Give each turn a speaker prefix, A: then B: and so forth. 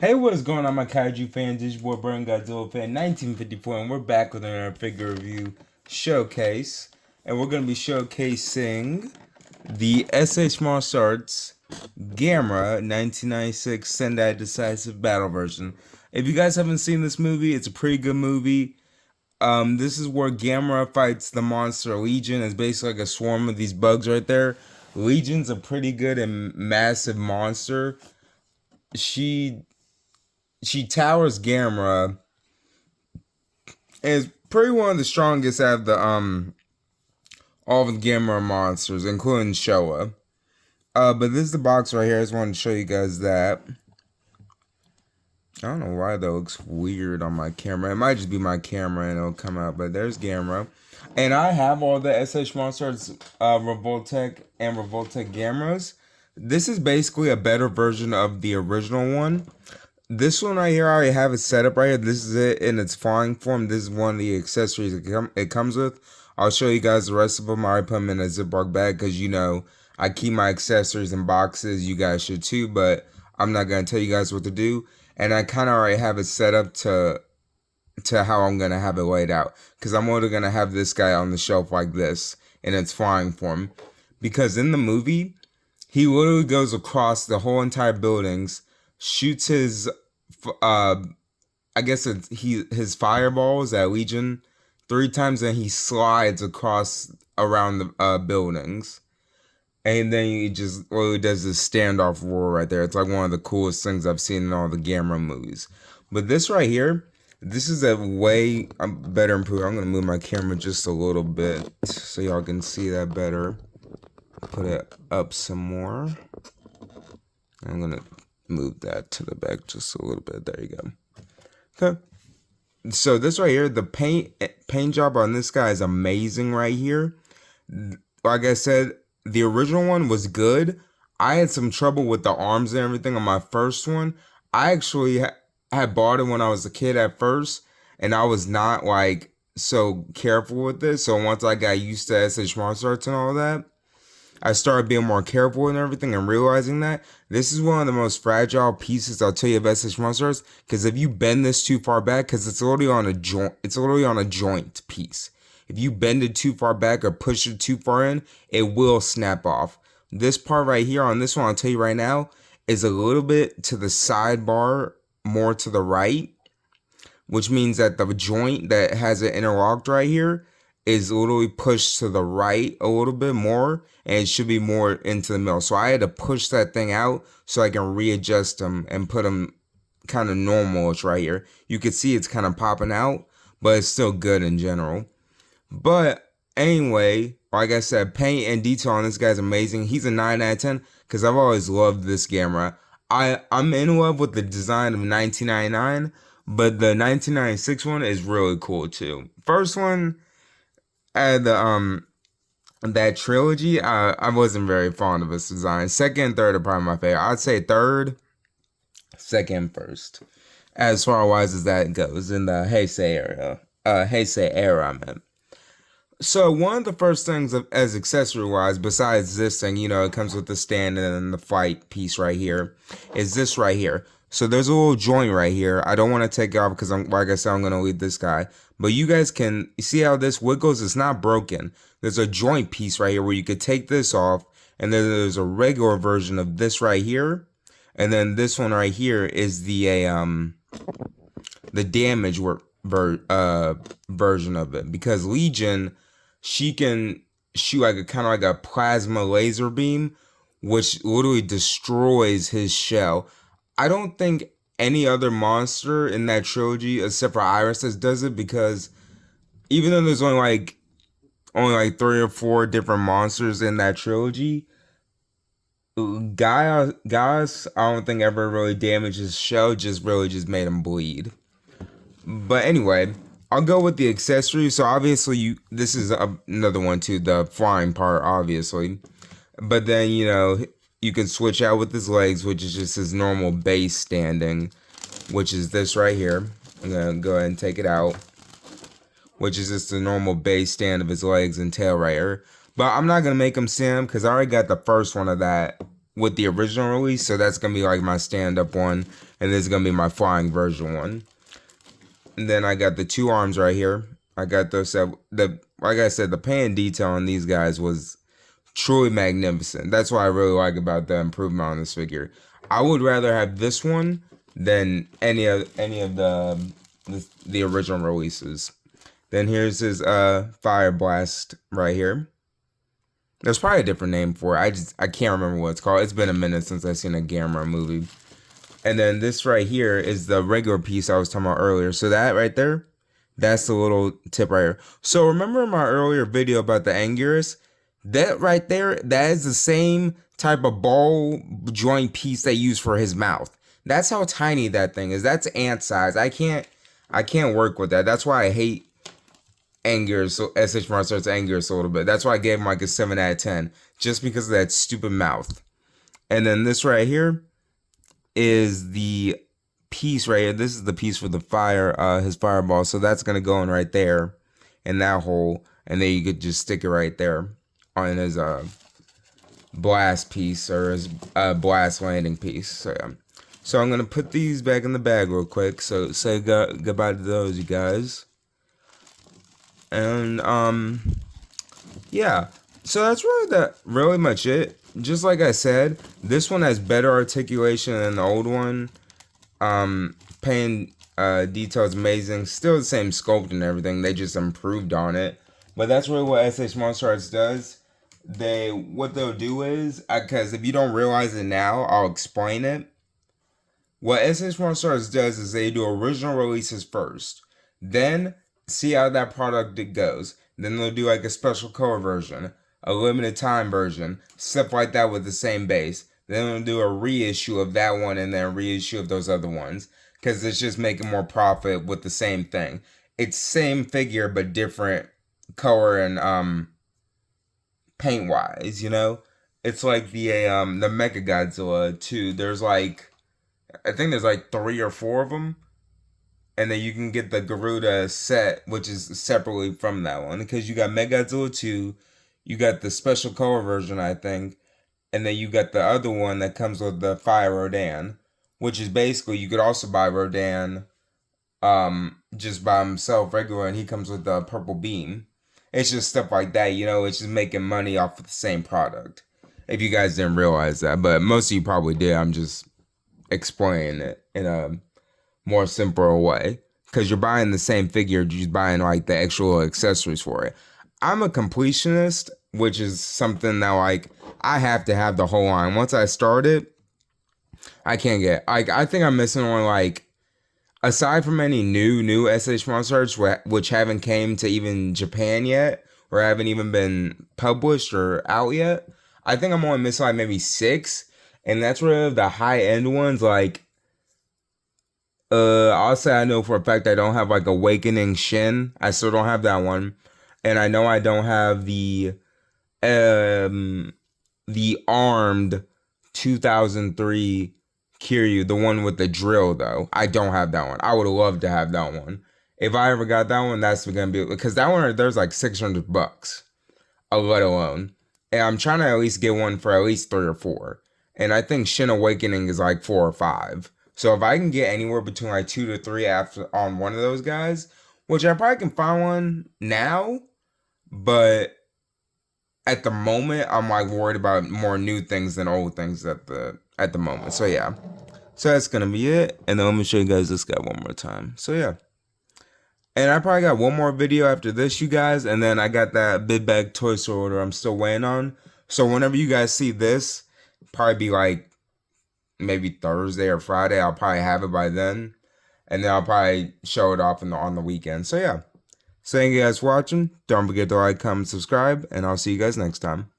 A: Hey, what is going on, my kaiju fans? This is your boy BurningGodzilla fan 1954, and we're back with another figure review showcase. And we're going to be showcasing the SH Monsterarts Gamera 1996 Sendai Decisive Battle version. If you guys haven't seen this movie, it's a pretty good movie. This is where Gamera fights the monster Legion. It's basically like a swarm of these bugs right there. Legion's a pretty good and massive monster. She towers Gamera and is pretty one of the strongest out of the all of the Gamera monsters, including Showa. But this is the box right here. I just wanted to show you guys that. I don't know why that looks weird on my camera. It might just be my camera and it'll come out. But there's Gamera. And I have all the SH Monsters Revoltech and Revoltech Gameras. This is basically a better version of the original one. This one right here, I already have it set up right here. This is it in its flying form. This is one of the accessories it comes with. I'll show you guys the rest of them. I already put them in a Ziploc bag because, you know, I keep my accessories in boxes. You guys should too, but I'm not going to tell you guys what to do. And I kind of already have it set up to how I'm going to have it laid out. Because I'm only going to have this guy on the shelf like this in its flying form. Because in the movie, he literally goes across the whole entire buildings, shoots his I guess his fireballs at Legion 3 times, and he slides across around the buildings, and then he just really does this standoff roar right there. It's like one of the coolest things I've seen in all the Gamera movies. But this right here, this is a way better improved. I'm gonna move my camera just a little bit so y'all can see that better. Put it up some more. I'm gonna move that to the back just a little bit. There you go. Okay. So this right here, the paint job on this guy is amazing right here. Like I said, the original one was good. I had some trouble with the arms and everything on my first one. I actually had bought it when I was a kid at first, and I was not like so careful with this. So once I got used to SH Monsterarts and all that, I started being more careful and everything and realizing that this is one of the most fragile pieces, I'll tell you, of SH Monsters. Because if you bend this too far back, because it's literally on a joint piece. If you bend it too far back or push it too far in, it will snap off. This part right here on this one, I'll tell you right now, is a little bit to the sidebar, more to the right. Which means that the joint that has it interlocked right here is literally pushed to the right a little bit more, and it should be more into the middle. So I had to push that thing out so I can readjust them and put them kind of normal-ish right here. You can see it's kind of popping out, but it's still good in general. But anyway, like I said, paint and detail on this guy's amazing. He's a 9 out of 10 because I've always loved this Gamera. I'm in love with the design of 1999, but the 1996 one is really cool too. First one, that trilogy, I wasn't very fond of its design. Second and third are probably my favorite. I'd say third, second, first, as far as that goes in the Heisei era, I meant. So one of the first things as accessory wise, besides this thing, you know, it comes with the stand and then the flight piece right here, is this right here. So there's a little joint right here. I don't want to take it off because like I said, I'm going to leave this guy. But you guys can see how this wiggles. It's not broken. There's a joint piece right here where you could take this off. And then there's a regular version of this right here. And then this one right here is the damage version of it. Because Legion, she can shoot like a kind of like a plasma laser beam, which literally destroys his shell. I don't think any other monster in that trilogy except for Iris does it, because even though there's only like 3 or 4 different monsters in that trilogy, Gaius I don't think ever really damaged his shell, just made him bleed. But anyway, I'll go with the accessories. So obviously this is another one too, the flying part obviously. But then, you know, you can switch out with his legs, which is just his normal base standing, which is this right here. I'm going to go ahead and take it out, which is just the normal base stand of his legs and tail right here. But I'm not going to make him stand because I already got the first one of that with the original release. So that's going to be like my stand-up one. and this is gonna be my flying version one. And then I got the 2 arms right here. I got those. Like I said, the paint detail on these guys was truly magnificent. That's what I really like about the improvement on this figure. I would rather have this one than any of the original releases. Then here's his fire blast right here. There's probably a different name for it. I can't remember what it's called. It's been a minute since I've seen a Gamera movie. And then this right here is the regular piece I was talking about earlier. So that right there, that's the little tip right here. So remember my earlier video about the Anguirus? That right there, that is the same type of ball joint piece they use for his mouth. That's how tiny that thing is. That's ant size. I can't work with that. That's why I hate Anguirus, SH Monsterarts Anguirus a little bit. That's why I gave him like a 7 out of 10. Just because of that stupid mouth. And then this right here is the piece right here. This is the piece for the fire, his fireball. So that's going to go in right there in that hole. And then you could just stick it right there on his blast piece or his blast landing piece. So yeah. So I'm going to put these back in the bag real quick. So say goodbye to those, you guys. And yeah, so that's really much it. Just like I said, this one has better articulation than the old one. Paint detail is amazing. Still the same sculpt and everything. They just improved on it. But that's really what SH Monsterarts does. What they'll do is, because if you don't realize it now, I'll explain it. What SH Monsterarts does is they do original releases first. Then see how that product goes. Then they'll do like a special color version, a limited time version, stuff like that with the same base. Then they'll do a reissue of that one and then a reissue of those other ones. Because it's just making more profit with the same thing. It's same figure but different color and paint wise, you know? It's like the BurningGodzilla too. There's like, I think there's like 3 or 4 of them. And then you can get the Garuda set, which is separately from that one. Because you got BurningGodzilla 2, you got the special color version, I think. And then you got the other one that comes with the Fire Rodan. Which is basically, you could also buy Rodan just by himself, regular. And he comes with the purple beam. It's just stuff like that, you know. It's just making money off of the same product. If you guys didn't realize that. But most of you probably did. I'm just explaining it in a more simpler way, because you're buying the same figure, you're just buying like the actual accessories for it. I'm a completionist, which is something that like I have to have the whole line. Once I start it, I can't get like, I think I'm missing on like, aside from any new SH Monsterarts which haven't came to even Japan yet or haven't even been published or out yet, I think I'm only missing like maybe 6, and that's where the high end ones like I'll say I know for a fact I don't have like Awakening Shin. I still don't have that one. And I know I don't have the armed 2003 Kiryu, the one with the drill though. I don't have that one. I would love to have that one. If I ever got that one, that's gonna be, because that one there's like $600, let alone. And I'm trying to at least get one for at least 3 or 4. And I think Shin Awakening is like 4 or 5. So if I can get anywhere between like 2 to 3 after on one of those guys, which I probably can find one now, but at the moment I'm like worried about more new things than old things at the moment. So yeah, so that's gonna be it. And then let me show you guys this guy one more time. So yeah, and I probably got one more video after this, you guys, and then I got that big bag toy store order I'm still waiting on. So whenever you guys see this, probably be like maybe Thursday or Friday, I'll probably have it by then, and then I'll probably show it off on the weekend. So yeah, so thank you guys for watching. Don't forget to like, comment, subscribe, and I'll see you guys next time.